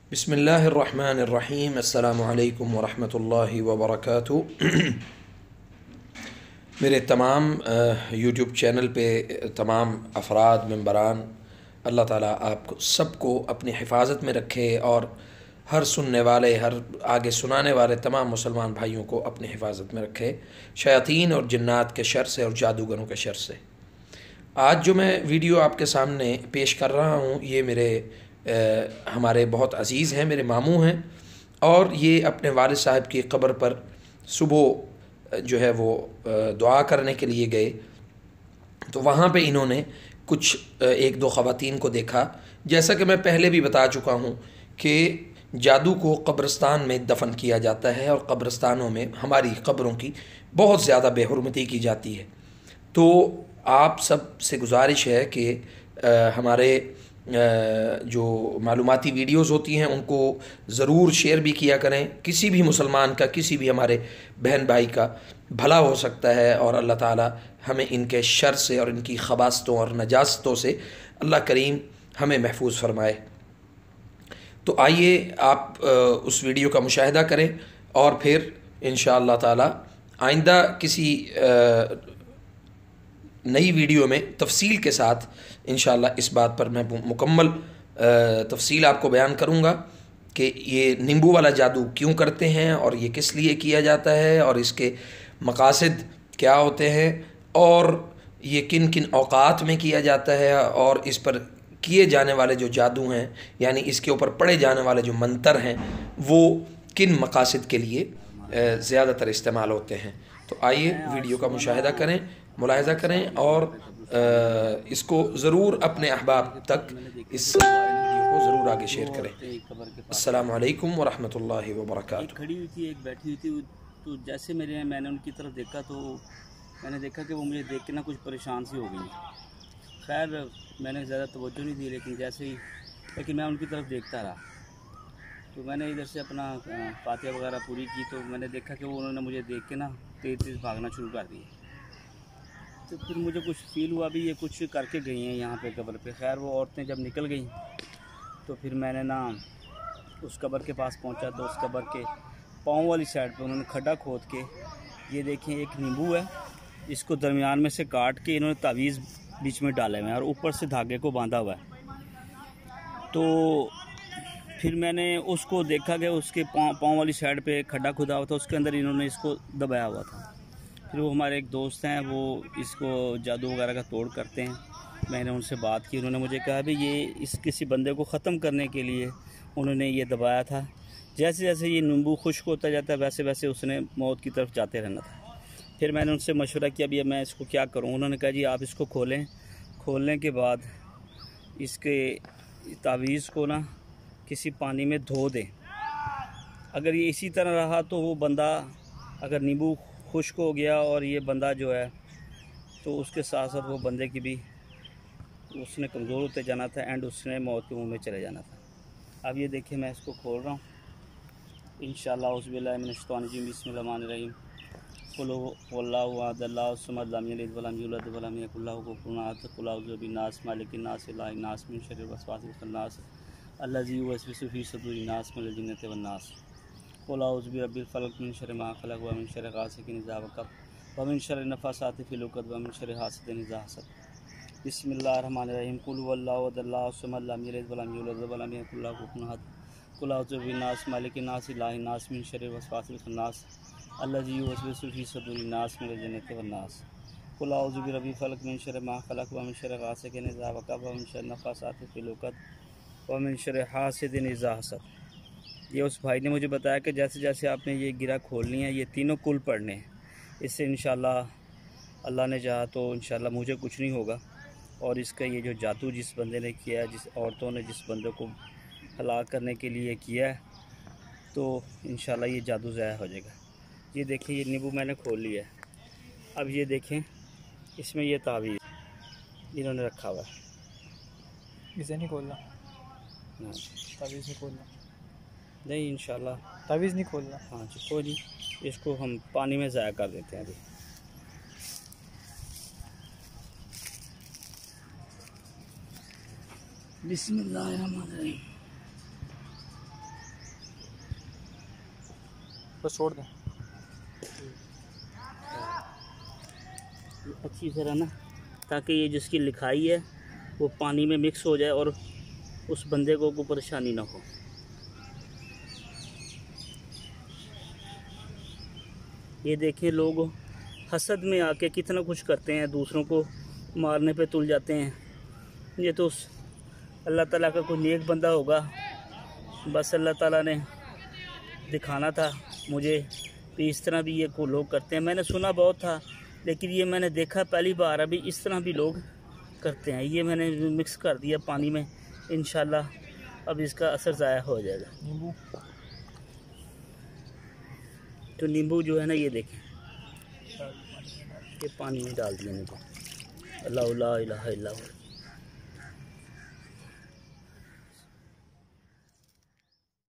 बिस्मिल्लाहिर्रहमानिर्रहीम। अस्सलामु अलैकुम वरहमतुल्लाहि वबरकातुहू। मेरे तमाम यूट्यूब चैनल पे तमाम अफराद मेंबरान, अल्लाह ताला आपको सबको अपनी हिफाजत में रखे और हर सुनने वाले, हर आगे सुनाने वाले तमाम मुसलमान भाइयों को अपनी हिफाजत में रखे, शयातीन और जिन्नात के शर से और जादूगरों के शर से। आज जो मैं वीडियो आपके सामने पेश कर रहा हूँ, ये हमारे बहुत अज़ीज़ हैं, मेरे मामू हैं, और ये अपने वालिद साहब की कब्र पर सुबह जो है वो दुआ करने के लिए गए। तो वहाँ पे इन्होंने कुछ एक दो ख़वातीन को देखा। जैसा कि मैं पहले भी बता चुका हूँ कि जादू को कब्रिस्तान में दफन किया जाता है और कब्रिस्तानों में हमारी कब्रों की बहुत ज़्यादा बेहुरमती की जाती है। तो आप सब से गुजारिश है कि हमारे जो मालूमाती वीडियोज़ होती हैं उनको ज़रूर शेयर भी किया करें। किसी भी मुसलमान का, किसी भी हमारे बहन भाई का भला हो सकता है और अल्लाह ताला हमें इनके शर से और इनकी खबासतों और नजास्तों से अल्लाह करीम हमें महफूज फरमाए। तो आइए आप उस वीडियो का मुशाहिदा करें और फिर इंशाअल्लाह ताला आइंदा किसी नई वीडियो में तफसील के साथ इंशाअल्लाह इस बात पर मैं मुकम्मल तफसील आपको बयान करूँगा कि ये नींबू वाला जादू क्यों करते हैं और ये किस लिए किया जाता है और इसके मकासद क्या होते हैं और ये किन किन औकात में किया जाता है और इस पर किए जाने वाले जो जादू हैं, यानी इसके ऊपर पढ़े जाने वाले जो मंतर हैं, वो किन मकासद के लिए ज़्यादातर इस्तेमाल होते हैं। तो आइए वीडियो का मुशाहिदा करें, मुलाहिज़ा करें और इसको ज़रूर अपने अहबाब तक इस वीडियो को ज़रूर आगे शेयर करें। अस्सलामु अलैकुम वरहमतुल्लाहि वबरकातुहू। एक खड़ी हुई थी, एक बैठी हुई थी। तो जैसे मैंने उनकी तरफ देखा तो मैंने देखा कि वो मुझे देख के ना कुछ परेशान सी हो गई। खैर मैंने ज़्यादा तवज्जो नहीं दी, लेकिन मैं उनकी तरफ देखता रहा। तो मैंने इधर से अपना फातिहा वगैरह पूरी की तो मैंने देखा कि वो उन्होंने मुझे देख के ना तेज़ भागना शुरू कर दिया। तो फिर मुझे कुछ फ़ील हुआ भी ये कुछ करके गई हैं यहाँ पे कब्र पे। खैर वो औरतें जब निकल गई तो फिर मैंने ना उस कब्र के पास पहुँचा तो उस कब्र के पाँव वाली साइड पे उन्होंने खड्डा खोद के, ये देखें एक नींबू है, इसको दरमियान में से काट के इन्होंने तावीज़ बीच में डाले हुए हैं और ऊपर से धागे को बांधा हुआ है। तो फिर मैंने उसको देखा कि उसके पाँव वाली साइड पे खड्डा खुदा हुआ था, उसके अंदर इन्होंने इसको दबाया हुआ था। फिर वो हमारे एक दोस्त हैं, वो इसको जादू वगैरह का तोड़ करते हैं। मैंने उनसे बात की, उन्होंने मुझे कहा भी ये इस किसी बंदे को ख़त्म करने के लिए उन्होंने ये दबाया था। जैसे जैसे ये नींबू खुश्क होता जाता है वैसे वैसे उसने मौत की तरफ जाते रहना था। फिर मैंने उनसे मशवरा किया भी मैं इसको क्या करूं। उन्होंने कहा जी आप इसको खोलें, खोलने के बाद इसके तावीज़ को ना किसी पानी में धो दें। अगर ये इसी तरह रहा तो वो बंदा, अगर नींबू खुश्क हो गया और ये बंदा जो है तो उसके साथ साथ वो बंदे की भी उसने कमज़ोर होते जाना था एंड उसने मौत के मुंह में चले जाना था। अब ये देखिए मैं इसको खोल रहा हूँ इंशाअल्लाह। औज़ुबिल्लाहि मिनश्शैतानिर्रजीम, बिस्मिल्लाहिर्रहमानिर्रहीम। क़ुल हुवल्लाहु अहद, अल्लाहु समद, लम यलिद वलम यूलद वलम यकुल लहू कुफुवन अहद। क़ुल औज़ु बिन्नास, मालिकिन नास, इलाहिन नास, मिन शर्रिल वसवासिल खन्नास, अल्लज़ी युवस्विसु फ़ी सुदूरिन नास, मिनल जिन्नति वन नास। क़ुल औज़ु बिरब्बिल फ़लक़, मिन शर्रि मा ख़लक़, व मिन शर्रि गासिक़िन इज़ा वक़ब, व मिन शर्रि नफ़्फ़ासाति फ़िल उक़द, व मिन शर्रि हासिदिन इज़ा हसद। बिस्मिल्लाहिर्रहमानिर्रहीम। क़ुल हुवल्लाहु अहद, अल्लाहु समद, लम यलिद वलम यूलद वलम यकुल लहू कुफुवन अहद। क़ुल औज़ु बिन्नास, मालिकिन नास, इलाहिन नास, मिन शर्रिल वसवासिल खन्नास, अल्लज़ी युवस्विसु फ़ी सुदूरिन नास, मिनल जिन्नति वन नास। क़ुल औज़ु बिरब्बिल फ़लक़, मिन शर्रि मा ख़लक़, व मिन शर्रि गासिक़िन इज़ा वक़ब, व मिन शर्रि नफ़्फ़ासाति फ़िल उक़द, व मिन शर्रि हासिदिन इज़ा हसद। ये उस भाई ने मुझे बताया कि जैसे जैसे आपने ये गिरा खोलनी है, ये तीनों कुल पढ़ने हैं। इससे इंशाअल्लाह अल्लाह ने चाहा तो इंशाअल्लाह मुझे कुछ नहीं होगा। और इसका ये जो जादू जिस बंदे ने किया है, जिस औरतों ने जिस बंदे को हलाक करने के लिए किया है, तो इंशाअल्लाह ये जादू ज़ाया हो जाएगा। ये देखें ये नींबू मैंने खोल लिया है। अब ये देखें इसमें ये तावीज़ इन्होंने रखा हुआ है। इसे नहीं खोलना, हाँ तावीज़ नहीं खोलना, नहीं इंशाअल्लाह तावीज़ नहीं खोलना। हाँ जी, कोई नहीं, इसको हम पानी में ज़ाया कर देते हैं अभी। बिस्मिल्लाहिर्रहमानिर्रहीम। बस छोड़ दें। अच्छी तरह ना, ताकि ये जिसकी लिखाई है वो पानी में मिक्स हो जाए और उस बंदे को कोई परेशानी ना हो। ये देखें, लोग हसद में आके कितना कुछ करते हैं, दूसरों को मारने पे तुल जाते हैं। ये तो अल्लाह ताला का कोई नेक बंदा होगा, बस अल्लाह ताला ने दिखाना था मुझे कि इस तरह भी ये को लोग करते हैं। मैंने सुना बहुत था, लेकिन ये मैंने देखा पहली बार, अभी इस तरह भी लोग करते हैं। ये मैंने मिक्स कर दिया पानी में, इंशाल्लाह अब इसका असर ज़ाया हो जाएगा। नींबू, तो नींबू जो है ना, ये देखें, ये पानी में डाल दिया नींबू। अल्लाह ला इलाहा इल्ला हुवा।